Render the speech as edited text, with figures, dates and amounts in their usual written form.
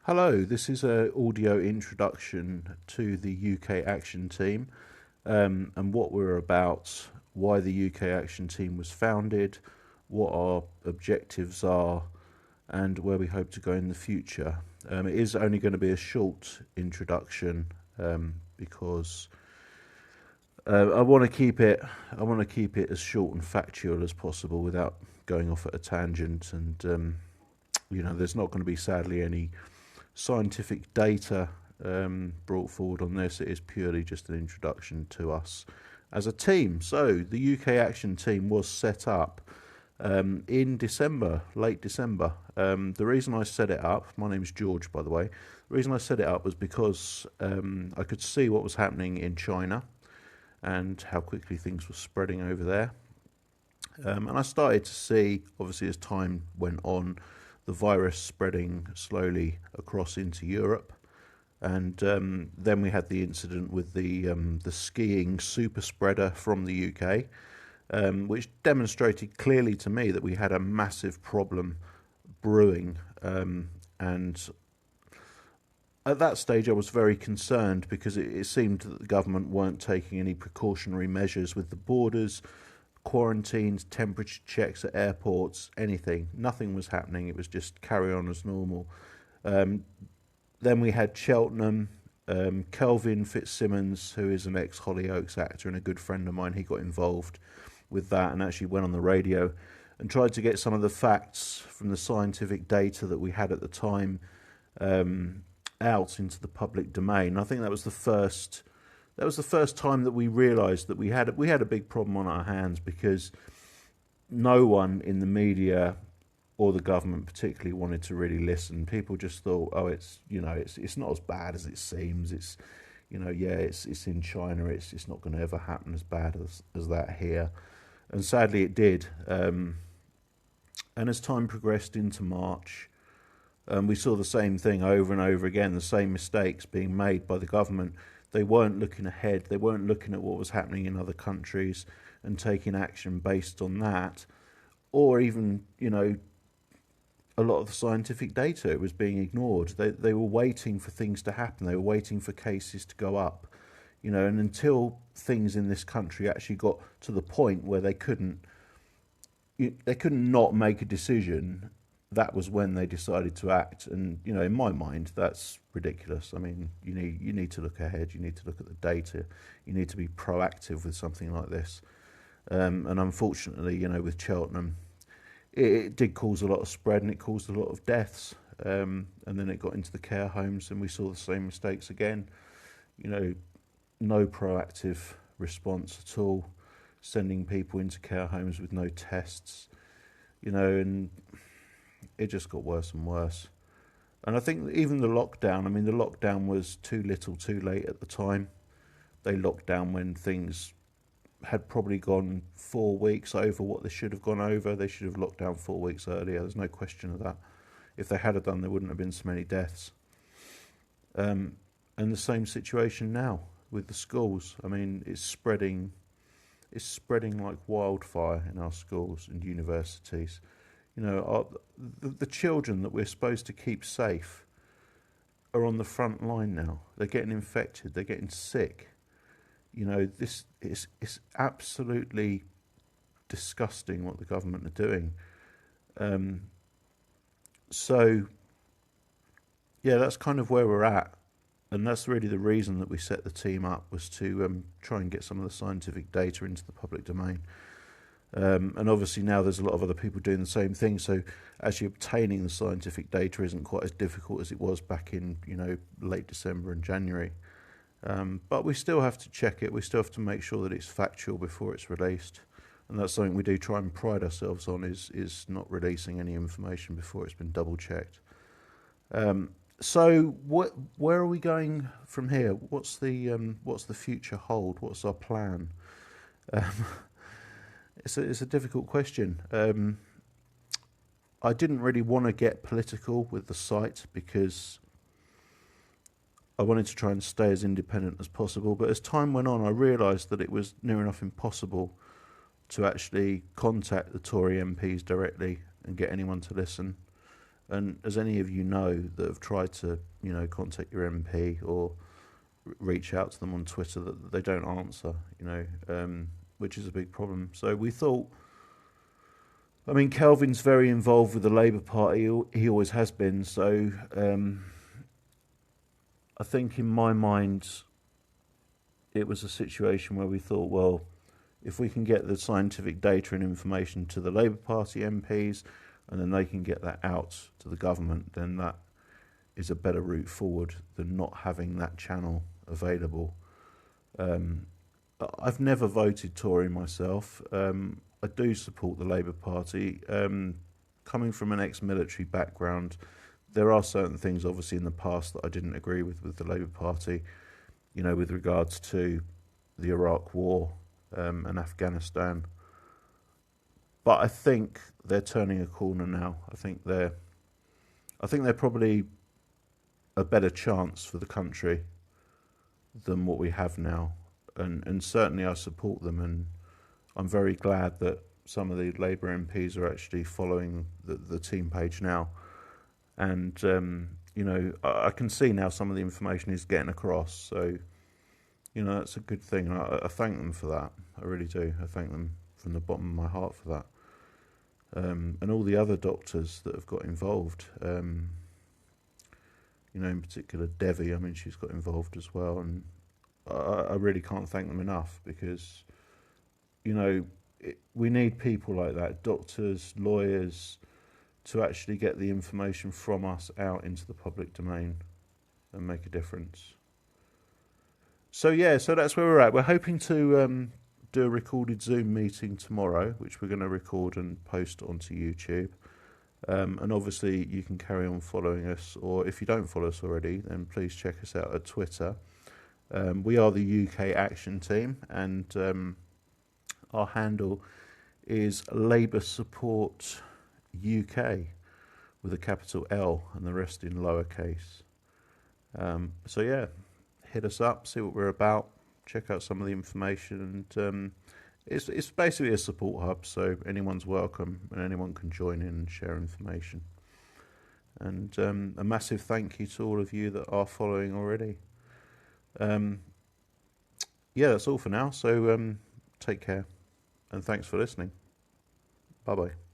Hello, this is an audio introduction to the UK Action Team and what we're about, why the UK Action Team was founded, what our objectives are, and where we hope to go in the future. It is only going to be a short introduction because I want to keep it. I want to keep it as short and factual as possible without going off at a tangent. And there's not going to be sadly any scientific data brought forward on this. It is purely just an introduction to us as a team. So the UK Action Team was set up in December, late December. The reason I set it up, my name's George, by the way. The reason I set it up was because I could see what was happening in China and how quickly things were spreading over there. And I started to see, obviously, as time went on, the virus spreading slowly across into Europe. And then we had the incident with the skiing super spreader from the UK, which demonstrated clearly to me that we had a massive problem brewing. And at that stage, I was very concerned because it seemed that the government weren't taking any precautionary measures with the borders, quarantines, temperature checks at airports, anything. Nothing was happening. It was just carry on as normal. Then we had Cheltenham. Kelvin Fitzsimmons, who is an ex-Hollyoaks actor and a good friend of mine, he got involved with that and actually went on the radio and tried to get some of the facts from the scientific data that we had at the time out into the public domain. I think that was the first time that we realised that we had a big problem on our hands, because no one in the media or the government particularly wanted to really listen. People just thought, oh, it's not as bad as it seems. It's it's in China. It's not going to ever happen as bad as that here, and sadly it did. And as time progressed into March, we saw the same thing over and over again, the same mistakes being made by the government. They weren't looking ahead. They weren't looking at what was happening in other countries and taking action based on that, or even, a lot of the scientific data was being ignored. They were waiting for things to happen. They were waiting for cases to go up, and until things in this country actually got to the point where they couldn't not make a decision, that was when they decided to act. And in my mind, that's ridiculous. I mean, you need to look ahead. You need to look at the data. You need to be proactive with something like this. And unfortunately, with Cheltenham, it did cause a lot of spread and it caused a lot of deaths. And then it got into the care homes, and we saw the same mistakes again. No proactive response at all, sending people into care homes with no tests. And it just got worse and worse. And I think even the lockdown, the lockdown was too little too late at the time. They locked down when things had probably gone 4 weeks over what they should have gone over. They should have locked down 4 weeks earlier. There's no question of that. If they had done, there wouldn't have been so many deaths. And the same situation now with the schools. It's spreading like wildfire in our schools and universities. The children that we're supposed to keep safe are on the front line now. They're getting infected. They're getting sick. This is absolutely disgusting what the government are doing. So, yeah, that's kind of where we're at. And that's really the reason that we set the team up, was to try and get some of the scientific data into the public domain. And obviously now there's a lot of other people doing the same thing, so actually obtaining the scientific data isn't quite as difficult as it was back in late December and January. But we still have to check it. We still have to make sure that it's factual before it's released, and that's something we do try and pride ourselves on, is not releasing any information before it's been double checked. So where are we going from here? What's the future hold? What's our plan? It's a difficult question. I didn't really want to get political with the site because I wanted to try and stay as independent as possible. But as time went on, I realised that it was near enough impossible to actually contact the Tory MPs directly and get anyone to listen. And as any of you know that have tried to, contact your MP or reach out to them on Twitter, that they don't answer, which is a big problem. So we thought, I mean, Kelvin's very involved with the Labour Party. He always has been. So I think in my mind, it was a situation where we thought, well, if we can get the scientific data and information to the Labour Party MPs, and then they can get that out to the government, then that is a better route forward than not having that channel available. I've never voted Tory myself. I do support the Labour Party. Coming from an ex-military background, there are certain things obviously in the past that I didn't agree with the Labour Party, with regards to the Iraq War and Afghanistan. But I think they're turning a corner now. I think they're probably a better chance for the country than what we have now. And certainly I support them, and I'm very glad that some of the Labour MPs are actually following the team page now. And, I can see now some of the information is getting across. So, that's a good thing. I thank them for that. I really do. I thank them from the bottom of my heart for that. And all the other doctors that have got involved. In particular Devi, I mean, she's got involved as well. And I really can't thank them enough because, we need people like that, doctors, lawyers, to actually get the information from us out into the public domain and make a difference. So that's where we're at. We're hoping to do a recorded Zoom meeting tomorrow, which we're going to record and post onto YouTube. And obviously you can carry on following us, or if you don't follow us already, then please check us out at Twitter. We are the UK Action Team, and our handle is Labour Support UK with a capital L and the rest in lowercase. Hit us up, see what we're about, check out some of the information, and it's basically a support hub, so anyone's welcome and anyone can join in and share information. And a massive thank you to all of you that are following already. That's all for now, so take care and thanks for listening. Bye bye.